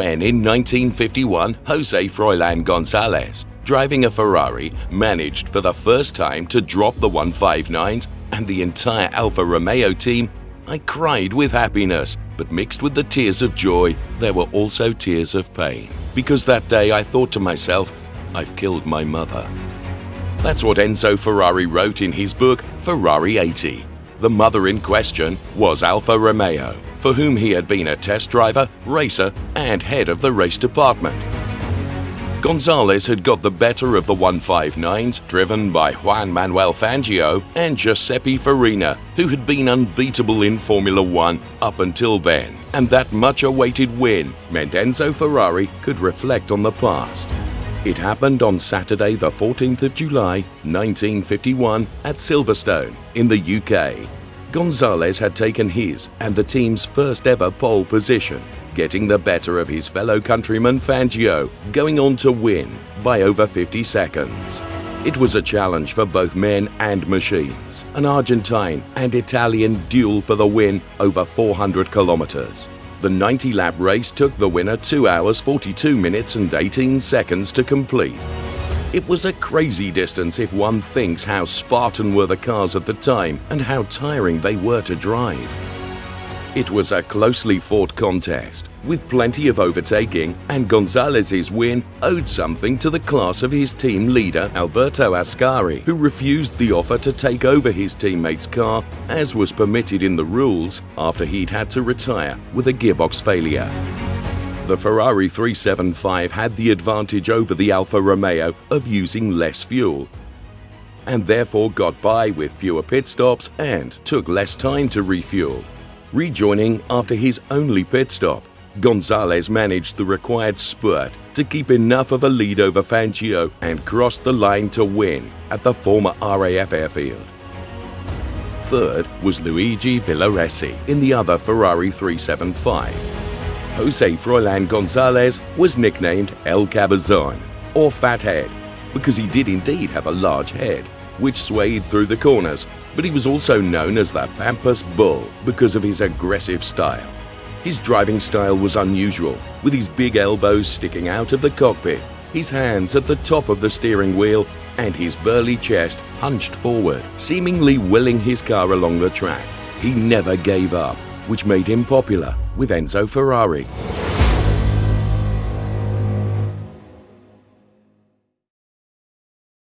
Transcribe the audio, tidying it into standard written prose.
when in 1951 José Froilán González, driving a Ferrari, managed for the first time to drop the 159s and the entire Alfa Romeo team, I cried with happiness, but mixed with the tears of joy, there were also tears of pain. Because that day I thought to myself, I've killed my mother. That's what Enzo Ferrari wrote in his book, Ferrari 80. The mother in question was Alfa Romeo, for whom he had been a test driver, racer, and head of the race department. González had got the better of the 159s, driven by Juan Manuel Fangio and Giuseppe Farina, who had been unbeatable in Formula One up until then, and that much-awaited win meant Enzo Ferrari could reflect on the past. It happened on Saturday the 14th of July, 1951 at Silverstone in the UK. González had taken his and the team's first ever pole position, getting the better of his fellow countryman Fangio, going on to win by over 50 seconds. It was a challenge for both men and machines, an Argentine and Italian duel for the win over 400 kilometers. The 90-lap race took the winner 2 hours 42 minutes and 18 seconds to complete. It was a crazy distance if one thinks how Spartan were the cars at the time and how tiring they were to drive. It was a closely fought contest, with plenty of overtaking, and González's win owed something to the class of his team leader Alberto Ascari, who refused the offer to take over his teammate's car, as was permitted in the rules, after he'd had to retire with a gearbox failure. The Ferrari 375 had the advantage over the Alfa Romeo of using less fuel, and therefore got by with fewer pit stops and took less time to refuel. Rejoining after his only pit stop, González managed the required spurt to keep enough of a lead over Fangio and crossed the line to win at the former RAF airfield. Third was Luigi Villoresi in the other Ferrari 375. José Froilán González was nicknamed El Cabezón, or Fathead, because he did indeed have a large head, which swayed through the corners, but he was also known as the Pampas Bull because of his aggressive style. His driving style was unusual, with his big elbows sticking out of the cockpit, his hands at the top of the steering wheel, and his burly chest hunched forward, seemingly willing his car along the track. He never gave up, which made him popular with Enzo Ferrari.